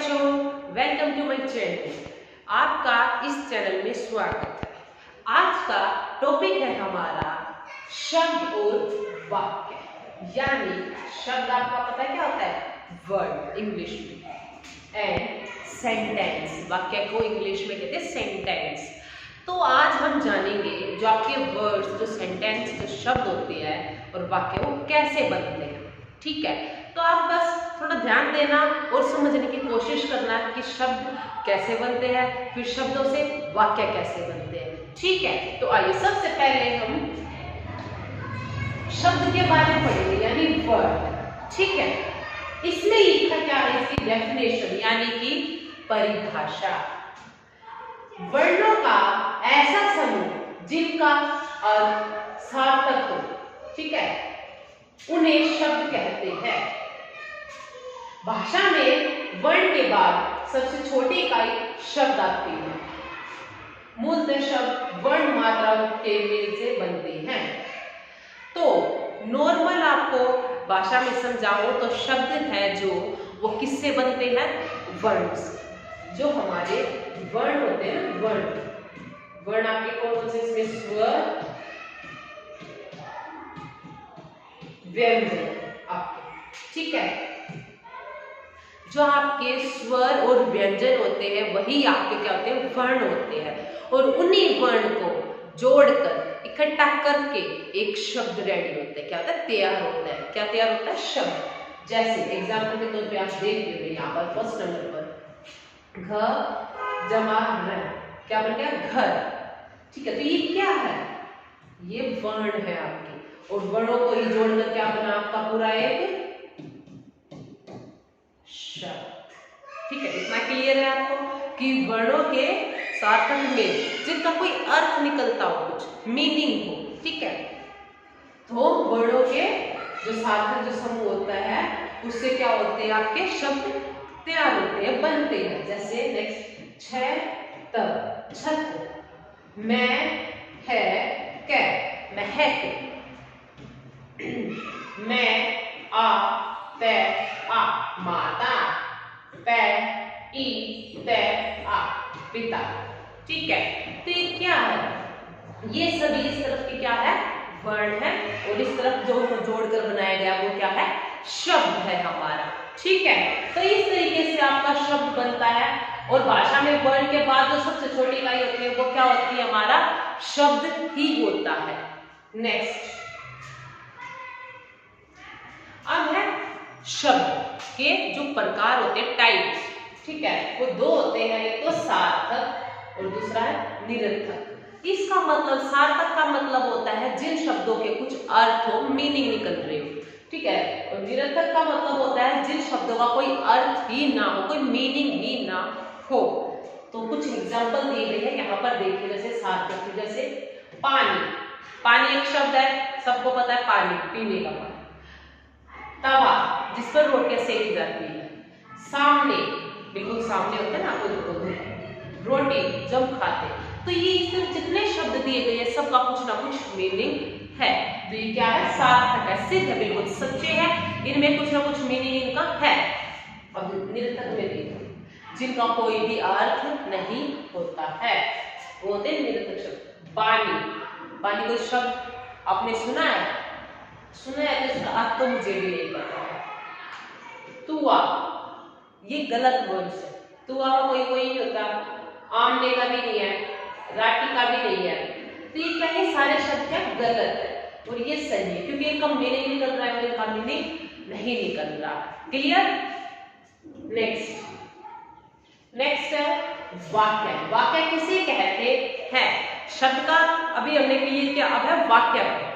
बच्चों, welcome to my channel. आपका इस चैनल में स्वागत है। आज का टॉपिक है हमारा शब्द और वाक्य, यानी शब्द आपका पता है क्या होता है? वर्ड इंग्लिश में, एंड सेंटेंस, वाक्य को इंग्लिश में कहते हैं सेंटेंस। तो आज हम जानेंगे जो आपके वर्ड्स, जो सेंटेंस, जो शब्द होते हैं और वाक्य वो कैसे बनते हैं। ठीक है, तो आप बस थोड़ा ध्यान देना और समझने की कोशिश करना कि शब्द कैसे बनते हैं, फिर शब्दों से वाक्य कैसे बनते हैं। ठीक है, तो आइए सबसे पहले हम शब्द के बारे में पढ़ेंगे, यानी वर्ड। ठीक है, इसमें लिखा क्या है, इसकी डेफिनेशन यानी कि परिभाषा। वर्णों का ऐसा समूह जिनका अर्थ सार्थक हो, ठीक है, उन्हें शब्द कहते हैं। भाषा में वर्ण के बाद सबसे छोटी इकाई शब्द आती है। मूलतः शब्द वर्ण मात्राओं के मेल से बनते हैं। तो नॉर्मल आपको भाषा में समझाओ तो शब्द है जो वो किससे बनते हैं? वर्ण से। जो हमारे वर्ण होते हैं, वर्ण आपके कौन से? इसमें स्वर, व्यंजन आपके, ठीक है। जो आपके स्वर और व्यंजन होते हैं वही आपके क्या होते हैं? वर्ण होते हैं। और उन्हीं वर्ण को जोड़कर इकट्ठा करके एक शब्द रेडी होता है। क्या होता है? तैयार होता है। क्या तैयार होता है? शब्द। जैसे एग्जाम्पल के तौर पे आप देख रहे यहाँ पर फर्स्ट नंबर पर घ जमा र, क्या बन गया? घर। ठीक है, तो ये क्या है? ये वर्ण है आपके, और वर्णों को ही जोड़कर क्या बना आपका पूरा एक शब्द। ठीक है, इतना क्लियर है आपको कि वर्णों के सार्थक में जिनका कोई अर्थ निकलता हो, कुछ मीनिंग हो। ठीक है, तो वर्णों के जो सार्थक जो समूह होता है उससे क्या होते हैं? आपके शब्द तैयार होते हैं, बनते हैं। जैसे नेक्स्ट छत, मैं है कै, महक, मैं आ पै आ, माता, पै ई तै आ, पिता। ठीक है, तो ये क्या है? ये सभी इस तरफ की क्या है? वर्ण है, और इस तरफ जो जोड़कर बनाया गया वो क्या है? शब्द है हमारा। ठीक है, तो इस तरीके से आपका शब्द बनता है। और भाषा में वर्ण के बाद जो सबसे छोटी इकाई होती है वो क्या होती है? हमारा शब्द ही होता है। नेक्स्ट, अब है शब्द के जो प्रकार होते हैं, टाइप्स। ठीक है, वो दो होते हैं, एक तो सार्थक और दूसरा है निरर्थक। इसका मतलब, सार्थक का मतलब होता है जिन शब्दों के कुछ अर्थ हो, मीनिंग निकल रहे हो। ठीक है, और निरर्थक का मतलब होता है जिन शब्दों का कोई अर्थ ही ना हो, कोई मीनिंग ही ना हो। तो कुछ एग्जांपल दिए गए हैं यहाँ पर, देखिए। जैसे सार्थक, जैसे पानी। पानी एक शब्द है, सबको पता है, पानी, पीने का पानी। तवा, जिस पर रोटियां सेकी जाती है। सामने, बिल्कुल सामने होता है ना, रोटी जब खाते। तो ये इसमें जितने शब्द दिए गए हैं सबका कुछ ना कुछ मीनिंग है। तो ये क्या है? सार्थक है, सिद्ध है, बिल्कुल सच्चे हैं, इनमें कुछ ना कुछ मीनिंग इनका है। अब निरर्थक में देखो, जिनका कोई भी अर्थ नहीं होता है, वो होते हैं निरर्थक शब्द। पानी, पानी कोई शब्द आपने सुना है? सुना है तो इसका अर्थ तो मुझे भी नहीं पता है। तुआ, ये गलत वर्ड है। तुआ का कोई नहीं होता, आमने का भी नहीं है, राटी का भी नहीं है। तो ये क्या है? सारे शब्द क्या गलत है, और ये सही है, क्योंकि इनका मीनिंग निकल रहा है और इनका मीनिंग नहीं निकल रहा। क्लियर? नेक्स्ट है वाक्य। वाक्य किसे कहते हैं? शब्द का अभी हमने क्लियर किया, अब है वाक्य।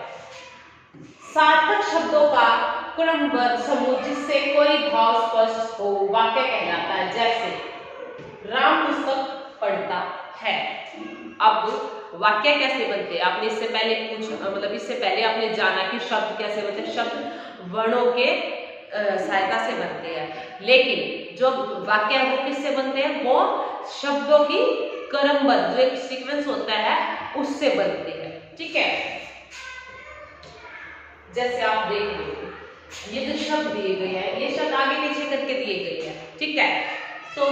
सार्थक शब्दों का क्रमबद्ध समूह जिससे कोई भाव स्पष्ट हो, वाक्य कहलाता है। जैसे राम पुस्तक पढ़ता है। अब वाक्य कैसे बनते हैं? आपने इससे पहले इससे पहले आपने जाना कि शब्द कैसे बनते हैं। शब्द वर्णों के सहायता से बनते हैं, लेकिन जो वाक्य है वो किससे बनते हैं? वो शब्दों की क्रमबद्ध, जो एक सीक्वेंस होता है, उससे बनते हैं। ठीक है, जैसे आप देख लो, ये जो शब्द दिए गए हैं, ये शब्द आगे पीछे करके दिए गए हैं। ठीक है, तो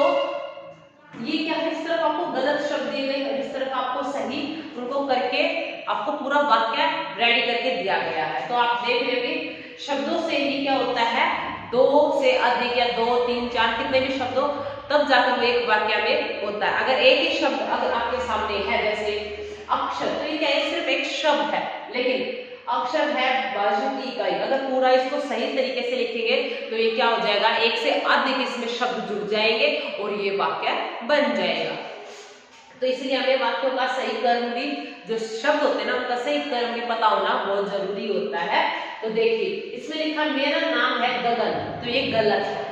ये क्या है, इस तरफ आपको गलत शब्द दिए गए और इस तरफ आपको सही, उनको करके आपको पूरा वाक्य रेडी करके दिया गया है। तो आप देख लेंगे शब्दों से ही क्या होता है, दो से अधिक या दो, तीन, चार कितने भी शब्द हो तब जाकर वो एक वाक्य में होता है। अगर एक ही शब्द अगर आपके सामने है जैसे अक्षर, तो ये क्या है, सिर्फ एक शब्द है, लेकिन अक्षर है बाजू की इकाई। अगर पूरा इसको सही तरीके से लिखेंगे तो ये क्या हो जाएगा, एक से अधिक इसमें शब्द जुड़ जाएंगे और ये वाक्य बन जाएगा। तो इसलिए हमें वाक्यों का सही क्रम भी, जो शब्द होते हैं ना उनका सही क्रम भी पता होना बहुत जरूरी होता है। तो देखिए इसमें लिखा मेरा नाम है गगन, तो ये गलत है,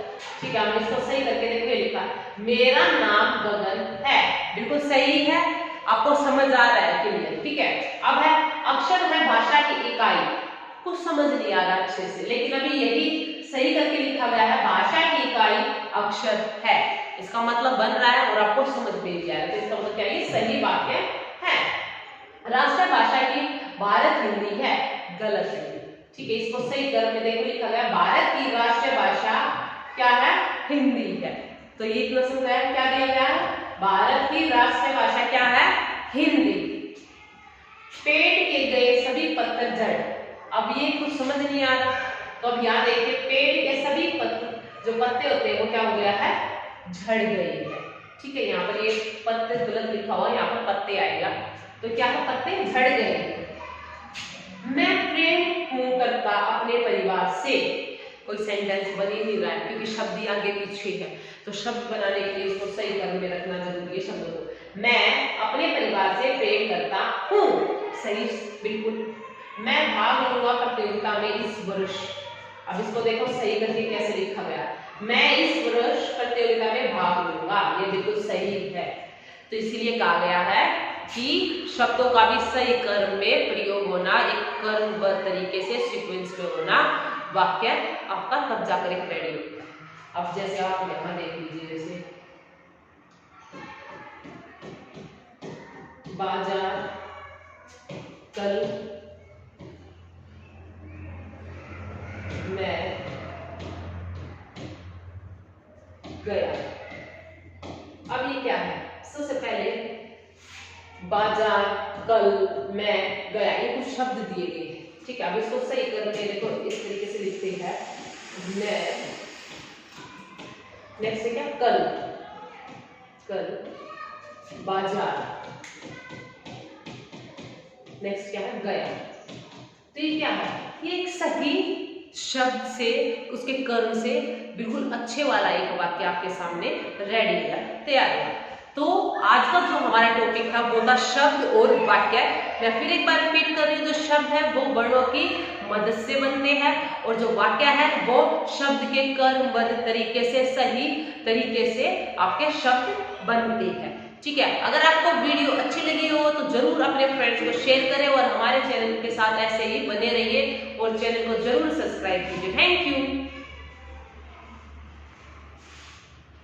ठीक है। हम इसको सही करके देखिए, लिखा मेरा नाम गगन है, बिल्कुल सही है, आपको समझ आ रहा है क्लियर, ठीक है। अब है अक्षर है भाषा की इकाई, कुछ समझ नहीं आ रहा अच्छे से, लेकिन अभी यही सही करके लिखा गया है, भाषा की इकाई अक्षर है, इसका मतलब बन रहा है और आपको समझ में भी आया। तो इसका मतलब क्या है, सही वाक्य है। राष्ट्रीय भाषा की भारत हिंदी है, गलत है, ठीक है। इसको सही कर में देखो लिखा गया भारत की राष्ट्रीय भाषा क्या है, हिंदी है। तो ये प्रश्न क्या दिया गया है, भारत की राष्ट्रीय भाषा क्या है, हिंदी। पेड़ के गए सभी पत्ते झड़, अब ये कुछ समझ नहीं आ रहा, तो अब यहाँ देखिए पेड़ के सभी पत्ते, जो पत्ते होते हैं वो क्या हो गया है, झड़ गए हैं, ठीक है। यहाँ पर ये पत्ते गलत लिखा हुआ, यहाँ पर पत्ते आएगा, तो क्या है, पत्ते झड़ गए। मैं प्रेम हूं करता अपने परिवार से, कोई सेंटेंस बन ही नहीं रहा है क्योंकि शब्द आगे पीछे है, तो शब्द बनाने के लिए इसको सही क्रम में रखना जरूरी है शब्दों को। मैं अपने परिवार से प्रेम करता हूँ, सही बिल्कुल। मैं भाग लूंगा प्रतियोगिता में इस वर्ष, अब इसको देखो सही करके कैसे लिखा गया, मैं इस वर्ष प्रतियोगिता में भाग लूंगा, ये बिल्कुल सही है। तो इसीलिए कहा गया है कि शब्दों का भी सही क्रम में प्रयोग होना, एक क्रमबद्ध तरीके से सीक्वेंस में होना, वाक्य आपका तब जाकर एक रेडी होता है। अब जैसे आप यहाँ देख लीजिए, जैसे बाजार कल मैं गया, अब ये क्या है, सबसे पहले बाजार कल मैं गया, ये कुछ शब्द दिए गए, ठीक है। अब इसको सही करके देखो इस तरीके से लिखते हैं, मैं, नेक्स्ट है क्या, कल, कल बाजार, नेक्स्ट क्या है, गया। तो ये क्या है, ये एक सही शब्द से, उसके क्रम से बिल्कुल अच्छे वाला एक वाक्य आपके सामने रेडी है, तैयार है। तो आज का जो हमारा टॉपिक था वो था शब्द और वाक्य। मैं फिर एक बार रिपीट कर रही हूँ, जो शब्द है वो वर्णों की मदद से बनते हैं और जो वाक्य है वो शब्द के क्रमबद्ध तरीके से, सही तरीके से आपके शब्द बनते हैं, ठीक है। अगर आपको वीडियो अच्छी लगी हो तो जरूर अपने फ्रेंड्स को शेयर करें और हमारे चैनल के साथ ऐसे ही बने रहिए और चैनल को जरूर सब्सक्राइब कीजिए। Thank you.